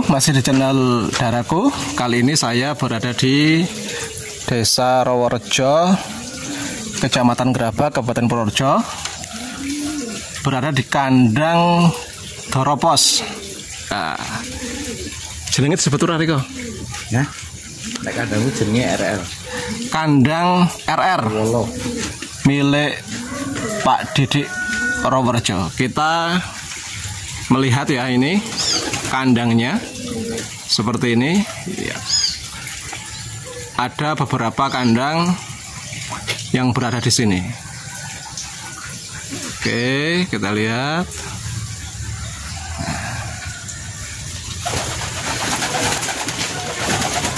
masih di channel Daraku. Kali ini saya berada di Desa Roworejo, Kecamatan Grabak, Kabupaten Purworejo. Berada di kandang Doropos. Nah, jenenge disebut ora Riko? Ya. Nek kandangku jenenge RR. Kandang RR. Lolo. Milik Pak Didik Roworejo. Kita melihat ya, ini kandangnya seperti ini ya. Ada beberapa kandang yang berada di sini. Oke, kita lihat.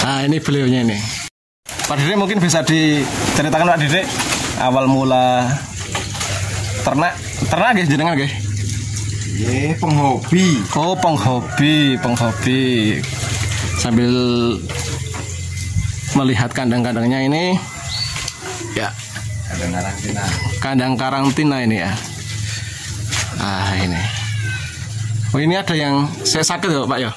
Nah, ini beliaunya ini. Pak Didik mungkin bisa diceritakan Pak Didik awal mula ternak nggih jenengan nggih? Penghobi. Oh, penghobi. Sambil melihat kandang-kandangnya ini, ya. Kandang karantina ini ya. Ah, ini. Oh, ini ada yang saya sakit ya, Pak ya?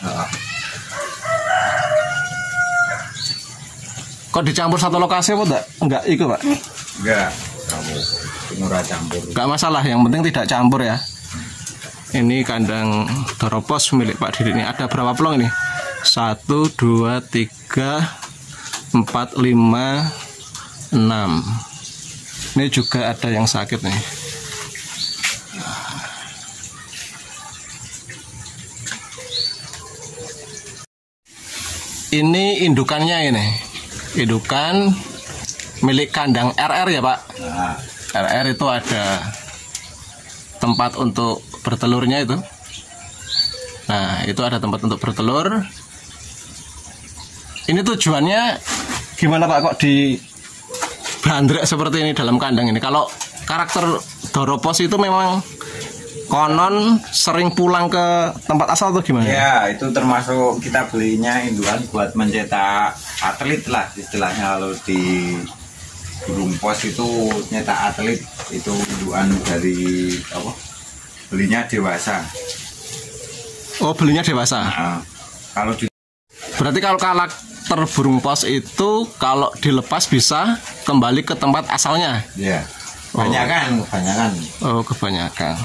Kok dicampur satu lokasi apa enggak ikut, Pak? Enggak. Kamu murah campur. Enggak masalah, yang penting tidak campur ya. Ini kandang Doropos milik Pak Didik. Ini ada berapa pelong ini? 1, 2, 3, 4, 5, 6. Ini juga ada yang sakit nih. Ini indukannya ini. Indukan milik kandang RR ya Pak? Nah. RR itu ada tempat untuk bertelurnya itu. Nah, itu ada tempat untuk bertelur. Ini tujuannya gimana Pak kok di bandrek seperti ini dalam kandang ini? Kalau karakter Doropos itu memang konon sering pulang ke tempat asal atau gimana? Ya, itu termasuk kita belinya indukan buat mencetak atlet lah istilahnya. Kalau di burung pos itu nyetak atlet, itu indukan dari apa? Belinya dewasa. Oh, belinya dewasa. Nah, berarti kalau karakter burung pos itu kalau dilepas bisa kembali ke tempat asalnya. Ya. Kebanyakan. Oh, kebanyakan.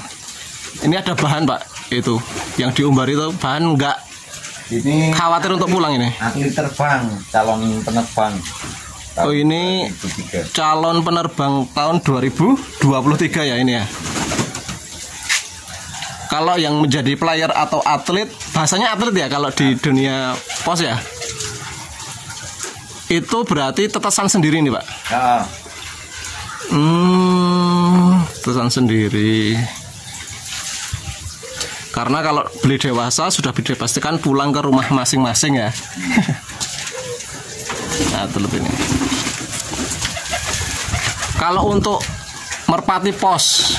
Ini ada bahan Pak, itu yang diumbar itu bahan enggak? Ini Khawatir untuk pulang ini? atlet terbang, calon penerbang. Oh, ini 2003. calon penerbang tahun 2023 ya ini ya. Kalau yang menjadi player atau atlet, bahasanya atlet ya kalau di dunia pos ya. Itu berarti tetesan sendiri nih Pak. Ya. Tetesan sendiri. Karena kalau beli dewasa sudah dipastikan pulang ke rumah masing-masing ya. Nah, telur ini. Kalau untuk merpati pos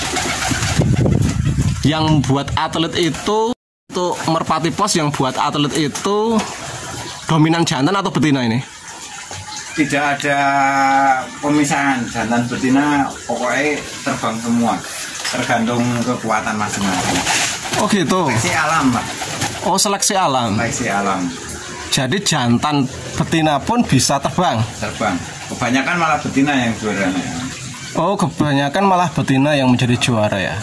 yang buat atlet itu, untuk merpati pos yang buat atlet itu dominan jantan atau betina ini? Tidak ada pemisahan jantan betina, pokoknya terbang semua, tergantung kekuatan masing-masing. Oh gitu. Seleksi alam Pak. Oh, seleksi alam. Seleksi alam. Jadi jantan betina pun bisa terbang. Terbang. Kebanyakan malah betina yang juara. Oh, kebanyakan malah betina yang menjadi juara ya.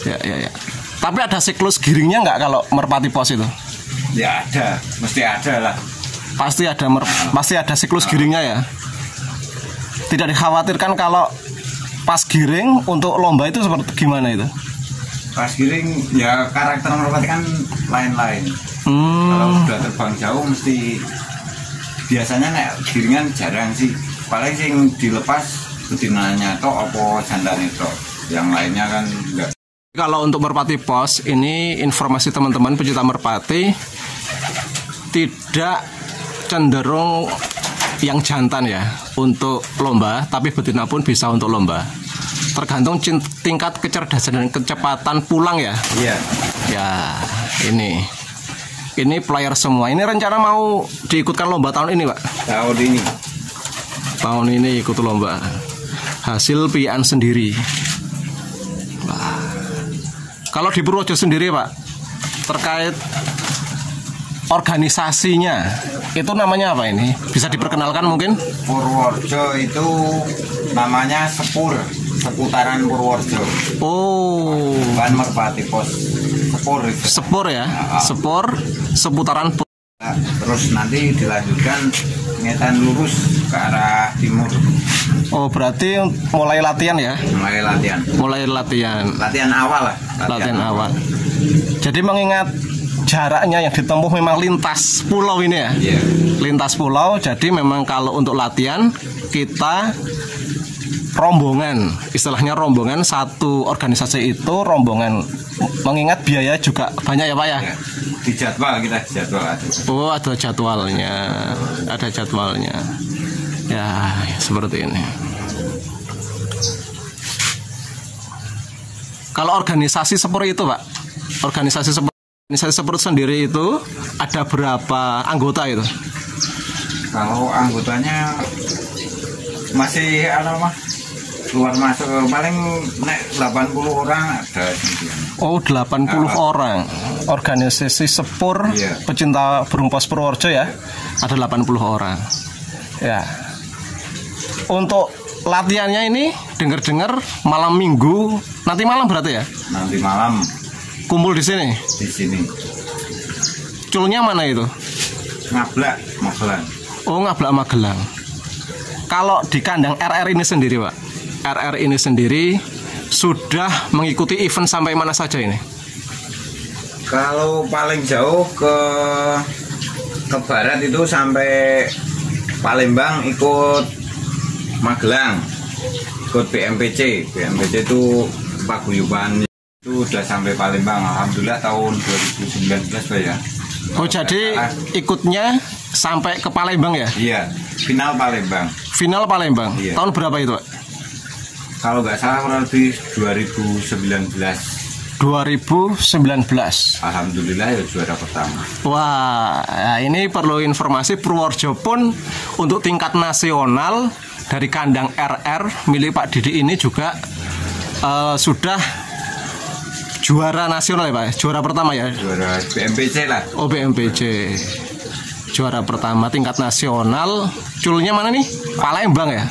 Ya. Tapi ada siklus giringnya nggak kalau merpati pos itu? Ya ada, mesti ada lah. Pasti ada siklus giringnya ya. Tidak dikhawatirkan kalau pas giring untuk lomba itu seperti gimana itu? Pas giring ya karakter merpati kan lain-lain. Kalau sudah terbang jauh mesti biasanya nek giringan jarang sih. Paling sing dilepas betinanya tok apa jandane tok. Yang lainnya kan enggak. Kalau untuk merpati pos ini informasi teman-teman pecinta merpati tidak cenderung yang jantan ya untuk lomba, tapi betina pun bisa untuk lomba. Tergantung tingkat kecerdasan dan kecepatan pulang ya. Iya. Ya, ini player semua. Ini rencana mau diikutkan lomba tahun ini, Pak? Tahun ini ikut lomba. Hasil piaan sendiri. Wah. Kalau di Purworejo sendiri Pak, terkait organisasinya itu namanya apa ini? Bisa diperkenalkan mungkin? Purworejo itu namanya Sepur, seputaran Purworejo. Oh. Bukan Merpati Pos. Sepur itu. Sepur ya? Sepur, seputaran. Nah, terus nanti dilanjutkan ngetan lurus ke arah timur. Oh, berarti mulai latihan ya? Mulai latihan. Mulai latihan. Latihan awal lah. Latihan awal. Jadi mengingat jaraknya yang ditempuh memang lintas pulau ini ya? Iya. Lintas pulau, jadi memang kalau untuk latihan kita rombongan, istilahnya rombongan satu organisasi itu rombongan, mengingat biaya juga banyak ya Pak ya? Ya. Di jadwal kita jadwal ada. Oh, ada jadwalnya, ada jadwalnya. Ya, seperti ini. Kalau organisasi seperti itu Pak, organisasi seperti sendiri itu ada berapa anggota itu? Kalau anggotanya masih keluar masuk paling nek 80 orang ada. Oh, 80 orang. Organisasi Sepur pecinta burung pos Purworejo ya. Ada 80 orang. Ya. Untuk latihannya ini dengar-dengar malam Minggu, nanti malam berarti ya? Nanti malam kumpul di sini. Di sini. Culnya mana itu? Ngablak Magelang. Oh, Ngablak Magelang. Kalau di kandang RR ini sendiri, Pak. RR ini sendiri sudah mengikuti event sampai mana saja ini? Kalau paling jauh ke barat itu sampai Palembang, ikut Magelang, ikut BMPC. BMPC itu paguyuban itu udah sampai Palembang. Alhamdulillah tahun 2019 Pak ya. Oh, jadi ikutnya sampai ke Palembang ya? Iya, final Palembang. Final Palembang. Iya. Tahun berapa itu, Pak? Kalau nggak salah kurang lebih 2019. 2019. Alhamdulillah ya juara pertama. Wah, nah ini perlu informasi, Purworejo pun untuk tingkat nasional dari kandang RR milik Pak Didi ini juga sudah juara nasional ya Pak? Juara pertama ya? Juara BMPC lah. Oh, BMPC. Juara pertama tingkat nasional. Culnya mana nih? Palembang ya?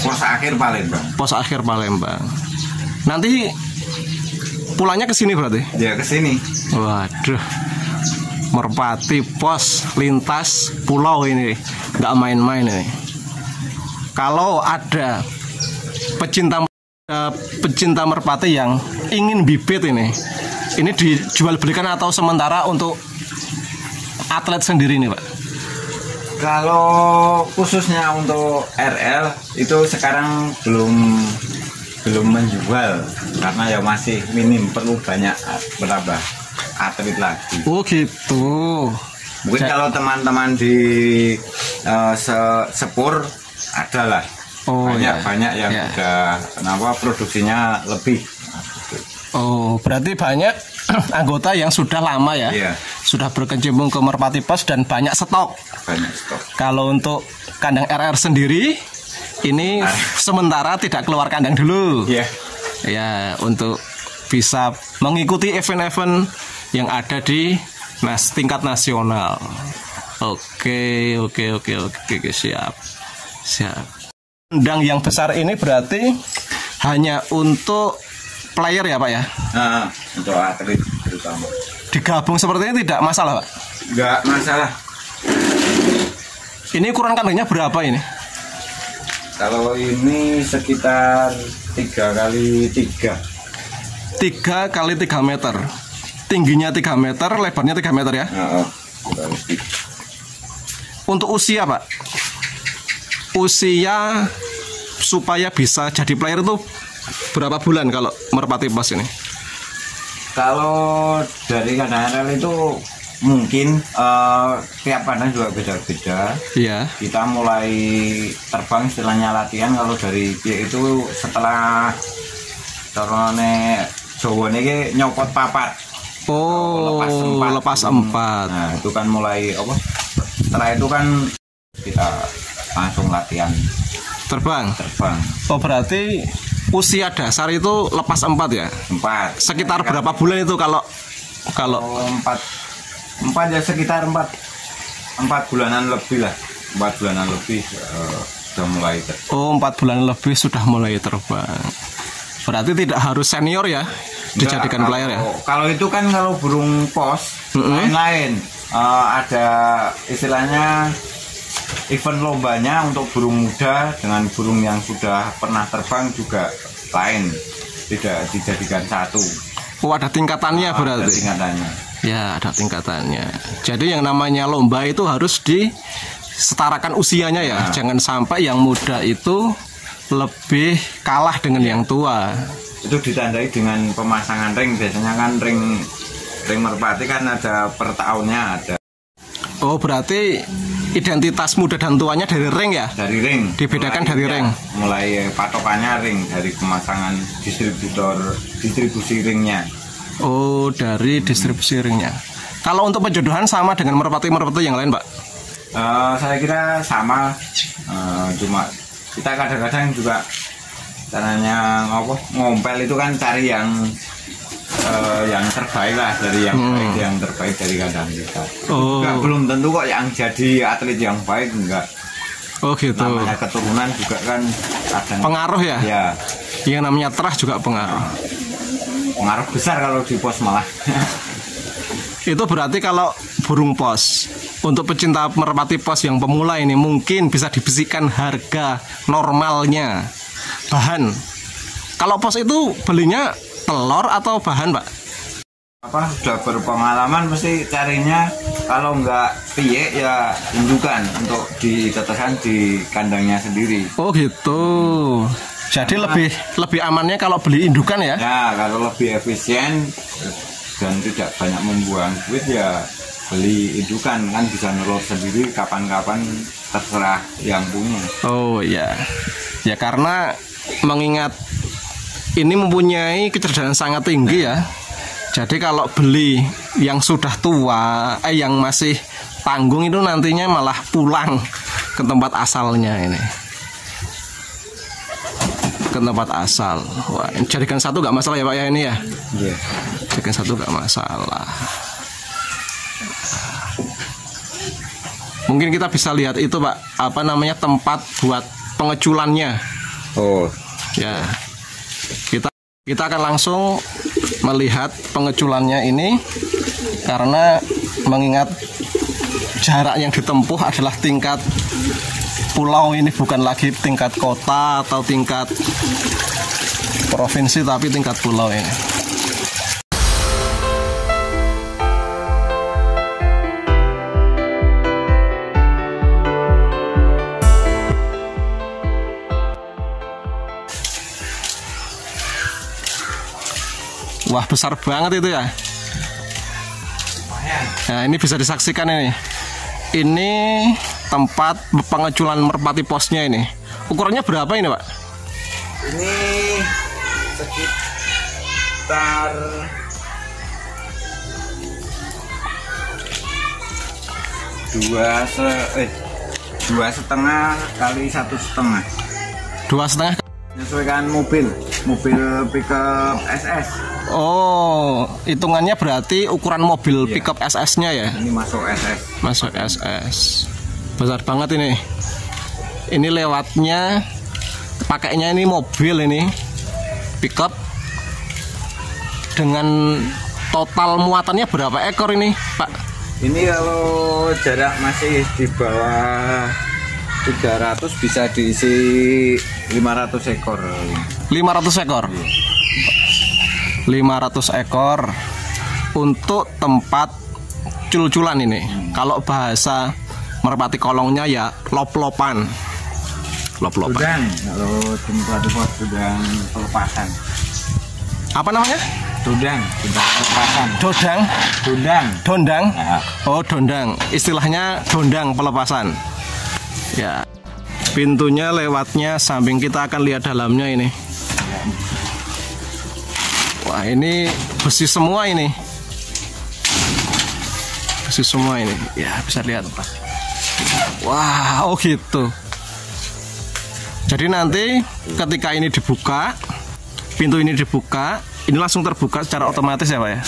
Pos akhir Palembang. Pos akhir Palembang. Nanti pulangnya ke sini berarti? Ya, ke sini. Waduh. Merpati pos lintas pulau ini. Nggak main-main ini. Kalau ada pecinta merpati yang ingin bibit ini dijual belikan atau sementara untuk atlet sendiri nih Pak? Kalau khususnya untuk RL itu sekarang belum menjual karena ya masih minim, perlu banyak bertambah atlet lagi. Oh gitu. Mungkin kalau teman-teman di Sepur ada lah. Oh, banyak yang udah produksinya lebih. Oh, berarti banyak anggota yang sudah lama ya, sudah berkecimpung ke Merpati Pos dan banyak stok. Kalau untuk kandang RR sendiri, ini sementara tidak keluar kandang dulu. Ya, untuk bisa mengikuti event-event yang ada di tingkat nasional. Oke, siap. Kandang yang besar ini berarti hanya untuk player ya Pak ya? Nah, untuk atlet terutama. Digabung seperti ini tidak masalah Pak? Enggak masalah. Ini ukuran kandangnya berapa ini? Kalau ini sekitar 3x3. 3x3 meter. Tingginya 3 meter, lebarnya 3 meter ya? Untuk usia Pak? Usia supaya bisa jadi player itu berapa bulan kalau Merpati Pos ini? Kalau dari kandang RL itu mungkin tiap kandang juga beda-beda. Iya. Kita mulai terbang istilahnya latihan kalau dari dia itu setelah carane Jawa ini nyopot papat. Oh, lepas 4. Nah, itu kan mulai apa? Setelah itu kan kita langsung latihan terbang. Oh, berarti usia dasar itu lepas 4 ya? 4. Sekitar berapa bulan itu kalau 4 ya sekitar 4 4 bulanan lebih lah, 4 bulanan lebih sudah mulai terbang. Oh, 4 bulan lebih sudah mulai terbang. Berarti tidak harus senior ya dijadikan player ya? Kalau itu kan kalau burung pos lain-lain, ada istilahnya event lombanya untuk burung muda dengan burung yang sudah pernah terbang juga lain, tidak dijadikan satu. Oh, ada tingkatannya berarti? Ada tingkatannya. Ya, ada tingkatannya. Jadi yang namanya lomba itu harus disetarakan usianya ya. Jangan sampai yang muda itu lebih kalah dengan yang tua. Itu ditandai dengan pemasangan ring. Biasanya kan ring merpati kan ada per tahunnya ada. Oh, berarti identitas muda dan tuanya dari ring ya? Dari ring. Dibedakan dari ring. Mulai patokannya ring, dari pemasangan distribusi ringnya. Oh, dari distribusi ringnya. Kalau untuk penjodohan sama dengan merpati-merpati yang lain, Pak? Saya kira sama. Cuma kita kadang-kadang juga caranya ngompel itu kan cari yang terbaik lah, dari yang terbaik dari kandang kita. Belum tentu kok yang jadi atlet yang baik, enggak. Oh gitu. Namanya keturunan juga kan kadang pengaruh ya? Ya. Yang namanya terah juga pengaruh. Pengaruh besar kalau di pos malah. Itu berarti kalau burung pos, untuk pecinta merpati pos yang pemula ini mungkin bisa dibisikan harga normalnya bahan. Kalau pos itu belinya telur atau bahan, Pak? Sudah berpengalaman mesti carinya kalau nggak piye ya indukan untuk ditetaskan di kandangnya sendiri. Oh gitu. Jadi lebih amannya kalau beli indukan ya? Ya, kalau lebih efisien dan tidak banyak membuang duit ya beli indukan, kan bisa nelur sendiri kapan-kapan terserah yang punya. Oh iya. Ya karena mengingat ini mempunyai kecerdasan sangat tinggi ya. Jadi kalau beli yang sudah tua, yang masih tanggung itu nantinya malah pulang ke tempat asalnya ini. Ke tempat asal. Wah, jadikan satu nggak masalah ya Pak ya ini ya? Iya. Jadikan satu nggak masalah. Mungkin kita bisa lihat itu Pak, apa namanya tempat buat pengeculannya. Oh. Ya. Kita akan langsung melihat pengeculannya ini karena mengingat jarak yang ditempuh adalah tingkat pulau, ini bukan lagi tingkat kota atau tingkat provinsi tapi tingkat pulau ini. Wah, besar banget itu ya. Nah, ini bisa disaksikan ini. Ini tempat pengeculan merpati posnya ini. Ukurannya berapa ini, Pak? Ini sekitar 2,5 kali 1,5. 2,5. Menyesuaikan mobil pickup SS. Oh, hitungannya berarti ukuran mobil pickup SS-nya ya? Ini masuk SS. Masuk SS. Besar banget ini. Ini lewatnya, pakainya ini mobil ini, pickup. Dengan total muatannya berapa ekor ini, Pak? Ini kalau jarak masih di bawah 300 bisa diisi 500 ekor. 500 ekor? 500 ekor untuk tempat cul-culan ini. Kalau bahasa merpati kolongnya ya lop-lopan. Dodang, kalau tempat dodang pelepasan. Apa namanya? Dodang pelepasan. Dondang. Ya. Oh, dondang. Istilahnya dondang pelepasan. Ya. Pintunya lewatnya samping, kita akan lihat dalamnya ini. Wah, ini besi semua ini. Besi semua ini. Ya, bisa lihat. Wah, oh gitu. Jadi nanti ketika ini dibuka, pintu ini dibuka, ini langsung terbuka secara otomatis ya Pak ya?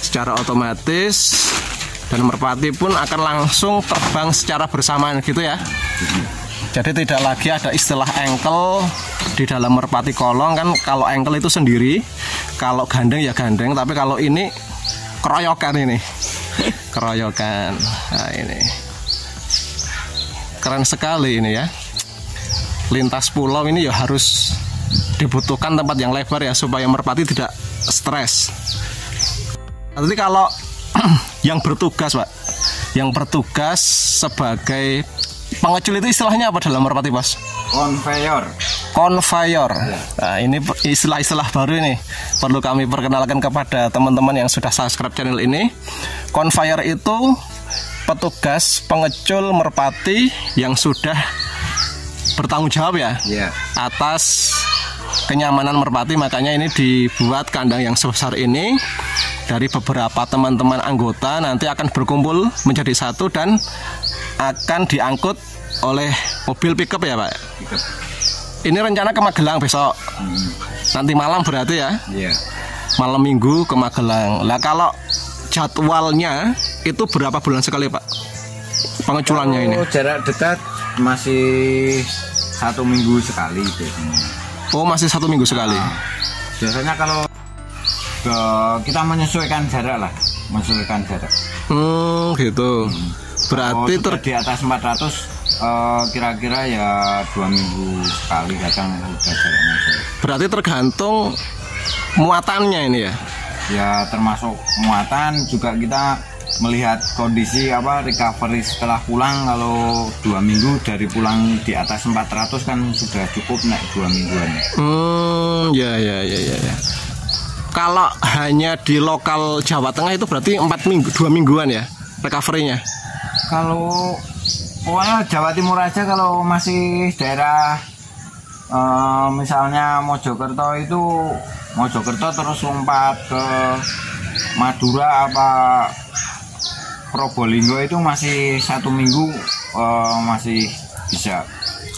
Secara otomatis dan merpati pun akan langsung terbang secara bersamaan gitu ya. Jadi tidak lagi ada istilah engkel di dalam merpati kolong kan. Kalau engkel itu sendiri, kalau gandeng ya gandeng, tapi kalau ini keroyokan ini. Keroyokan. Nah, ini keren sekali ini ya. Lintas pulau ini ya harus dibutuhkan tempat yang lebar ya supaya merpati tidak stres. Nanti kalau yang bertugas Pak, yang bertugas sebagai pengecul itu istilahnya apa dalam merpati Bos? Conveyor. Conveyor. Nah, ini istilah-istilah baru ini perlu kami perkenalkan kepada teman-teman yang sudah subscribe channel ini. Conveyor itu petugas pengecul merpati yang sudah bertanggung jawab ya atas kenyamanan merpati. Makanya ini dibuat kandang yang sebesar ini. Dari beberapa teman-teman anggota nanti akan berkumpul menjadi satu dan akan diangkut oleh mobil pickup ya Pak. Ini rencana ke Magelang besok. Nanti malam berarti ya. Malam minggu ke Magelang. Lah kalau jadwalnya itu berapa bulan sekali Pak pengeculannya ini? Jarak dekat masih 1 minggu sekali biasanya. Oh, masih 1 minggu sekali. Biasanya kalau kita menyesuaikan jarak lah, menyesuaikan jarak. Gitu. Berarti di atas 400 kira-kira ya 2 minggu sekali kadang udah jaraknya. Berarti tergantung muatannya ini ya? Ya termasuk muatan juga kita melihat kondisi recovery setelah pulang. Kalau 2 minggu dari pulang di atas 400 kan sudah cukup naik 2 mingguan. Ya. Kalau hanya di lokal Jawa Tengah itu berarti 2 mingguan ya recovery-nya. Kalau pokoknya Jawa Timur aja, kalau masih daerah misalnya Mojokerto terus lompat ke Madura apa Probolinggo itu masih 1 minggu masih bisa.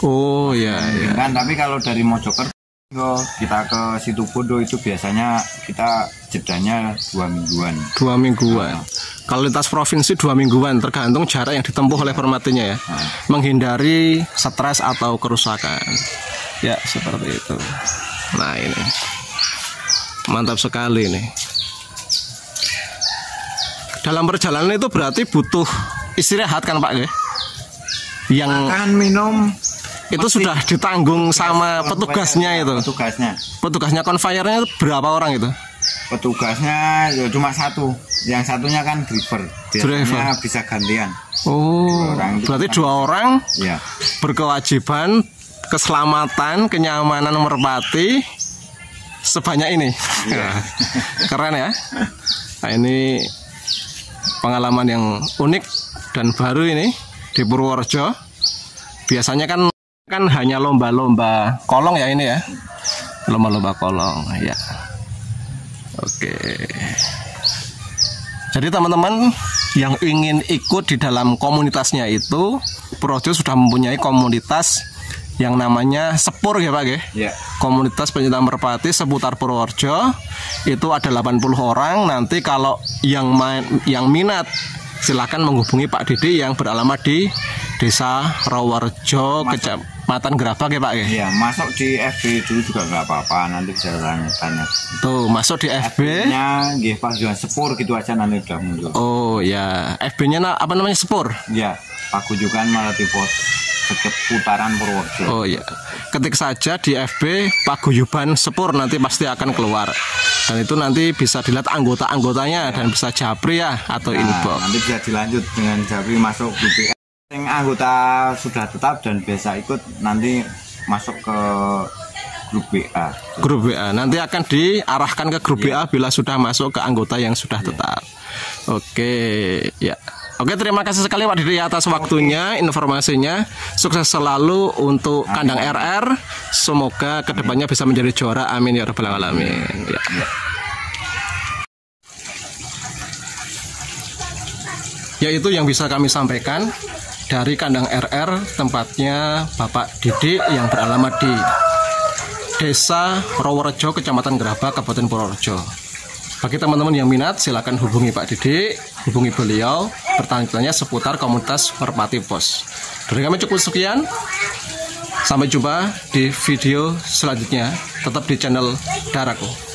Oh ya. Kan tapi kalau dari Mojokerto kita ke Situbondo itu biasanya kita jedanya 2 mingguan. 2 mingguan. Kalau lintas provinsi 2 mingguan, tergantung jarak yang ditempuh oleh merpatinya ya. Menghindari stres atau kerusakan. Ya seperti itu. Nah ini mantap sekali nih. Dalam perjalanan itu berarti butuh istirahat kan Pak ya? Yang makan minum itu sudah ditanggung sama petugasnya itu. Petugasnya conveyornya itu berapa orang itu? Petugasnya ya cuma 1. Yang satunya kan driver. Bisa gantian. Oh, berarti 2 orang ya. Berkewajiban keselamatan, kenyamanan merpati sebanyak ini. Ya. Keren ya. Nah, ini pengalaman yang unik dan baru ini di Purworejo. Biasanya kan hanya lomba-lomba kolong ya ini ya. Lomba-lomba kolong ya. Oke. Jadi teman-teman yang ingin ikut di dalam komunitasnya itu, Purworejo sudah mempunyai komunitas yang namanya Sepur ya Pak ya. Komunitas pencinta merpati seputar Purworejo. Itu ada 80 orang. Nanti kalau yang minat silakan menghubungi Pak Didi yang beralamat di Desa Rawarejo, Kecamatan Gerabak ya Pak ya. Iya, masuk di FB dulu juga nggak apa-apa, nanti bisa tanya. Tuh, masuk di FB-nya nggih Pak Juan Sepur gitu aja nanti udah muncul. Oh ya, FB-nya apa namanya Sepur? Iya, Paguyuban Melati Pos seputaran Purworejo. Oh iya. Ketik saja di FB Paguyuban Sepur, nanti pasti akan keluar. Dan itu nanti bisa dilihat anggota-anggotanya dan bisa japri ya atau inbox. Nanti bisa dilanjut dengan japri masuk grup WA. Yang anggota sudah tetap dan biasa ikut nanti masuk ke grup WA. Grup WA nanti akan diarahkan ke grup WA bila sudah masuk ke anggota yang sudah tetap. Oke, ya. Oke, terima kasih sekali Pak Didi atas waktunya, informasinya. Sukses selalu untuk kandang RR. Semoga kedepannya bisa menjadi juara. Amin ya rabbal alamin. Ya. Yaitu yang bisa kami sampaikan dari kandang RR, tempatnya Bapak Didi yang beralamat di Desa Rawarejo, Kecamatan Gerabak, Kabupaten Purworejo. Bagi teman-teman yang minat, silakan hubungi Pak Didik, hubungi beliau, bertanya-tanya seputar komunitas merpati pos. Dari kami cukup sekian. Sampai jumpa di video selanjutnya. Tetap di channel Daraku.